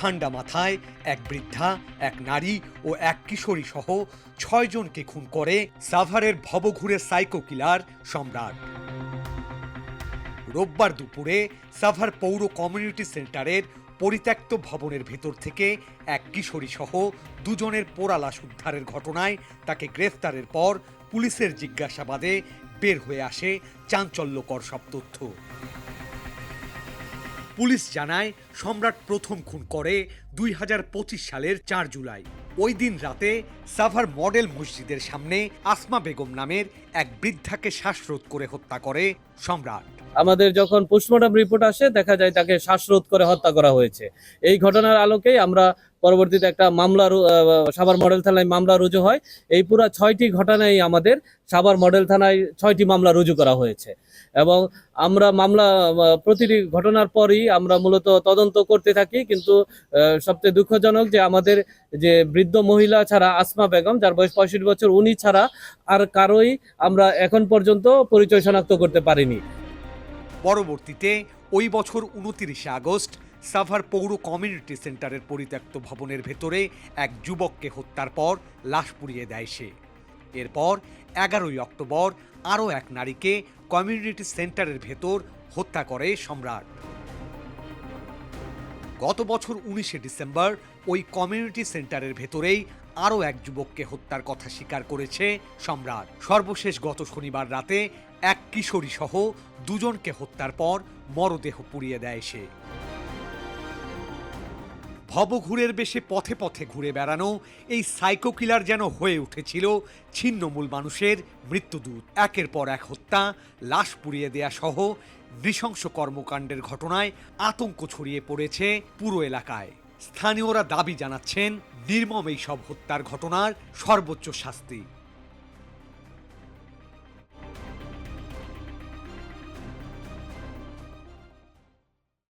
ঠান্ডা মাথায় এক বৃদ্ধা, এক নারী ও এক কিশোরী সহ ৬ জনকে খুন করে সাভারের ভবঘুরে সাইকো কিলার সম্রাট। রোববার দুপুরে সাভার পৌর কমিউনিটি সেন্টারের পরিত্যক্ত ভবনের ভেতর থেকে এক কিশোরী সহ ২ জনের পোড়া লাশ উদ্ধারের ঘটনায় তাকে গ্রেফতারের পর পুলিশের জিজ্ঞাসাবাদে বের হয়ে আসে চাঞ্চল্যকর সব তথ্য। পুলিশ জানায়, সম্রাট প্রথম খুন করে ২০২৫ সালের ৪ জুলাই। ওই দিন রাতে সাভার মডেল মসজিদের সামনে আসমা বেগম নামের এক বৃদ্ধাকে শ্বাসরোধ করে হত্যা করে সম্রাট। আমাদের যখন পোস্টমর্টম রিপোর্ট আসে দেখা যায় তাকে শ্বাসরোধ করে হত্যা করা হয়েছে। এই ঘটনার আলোকেই আমরা পরবর্তীতে একটা মামলা সাভার মডেল থানায় মামলা রুজু হয়। এই পুরো ৬টি ঘটনায় আমাদের সাভার মডেল থানায় ৬টি মামলা রুজু করা হয়েছে এবং আমরা মামলা প্রতিটি ঘটনার পরই আমরা মূলত তদন্ত করতে থাকি। কিন্তু সবচেয়ে দুঃখজনক যে আমাদের যে বৃদ্ধ মহিলা ছাড়া আসমা বেগম, যার বয়স ৬৫ বছর, উনি ছাড়া আর কারোই আমরা এখন পর্যন্ত পরিচয় শনাক্ত করতে পারিনি। পরবর্তীতে ওই বছর ২৯ আগস্ট সাভার পৌর কমিউনিটি সেন্টারের পরিত্যক্ত ভবনের ভেতরে এক যুবককে হত্যার পর লাশ পুড়িয়ে দেয় সে। এরপর ১১ই অক্টোবর আরও এক নারীকে কমিউনিটি সেন্টারের ভেতর হত্যা করে সম্রাট। গত বছর ১৯শে ডিসেম্বর ওই কমিউনিটি সেন্টারের ভেতরেই আরও এক যুবককে হত্যার কথা স্বীকার করেছে সম্রাট। সর্বশেষ গত শনিবার রাতে এক কিশোরী সহ ২ জনকে হত্যার পর মরদেহ পুড়িয়ে দেয় সে। ভবঘুরের বেশে পথে পথে ঘুরে বেড়ানো এই সাইকো কিলার যেন হয়ে উঠেছিল ছিন্নমূল মানুষের মৃত্যুদূত। একের পর এক হত্যা, লাশ পুড়িয়ে দেয়া সহ নৃশংস কর্মকাণ্ডের ঘটনায় আতঙ্ক ছড়িয়ে পড়েছে পুরো এলাকায়। স্থানীয়রা দাবি জানাচ্ছেন নির্মম এই সব হত্যার ঘটনার সর্বোচ্চ শাস্তি।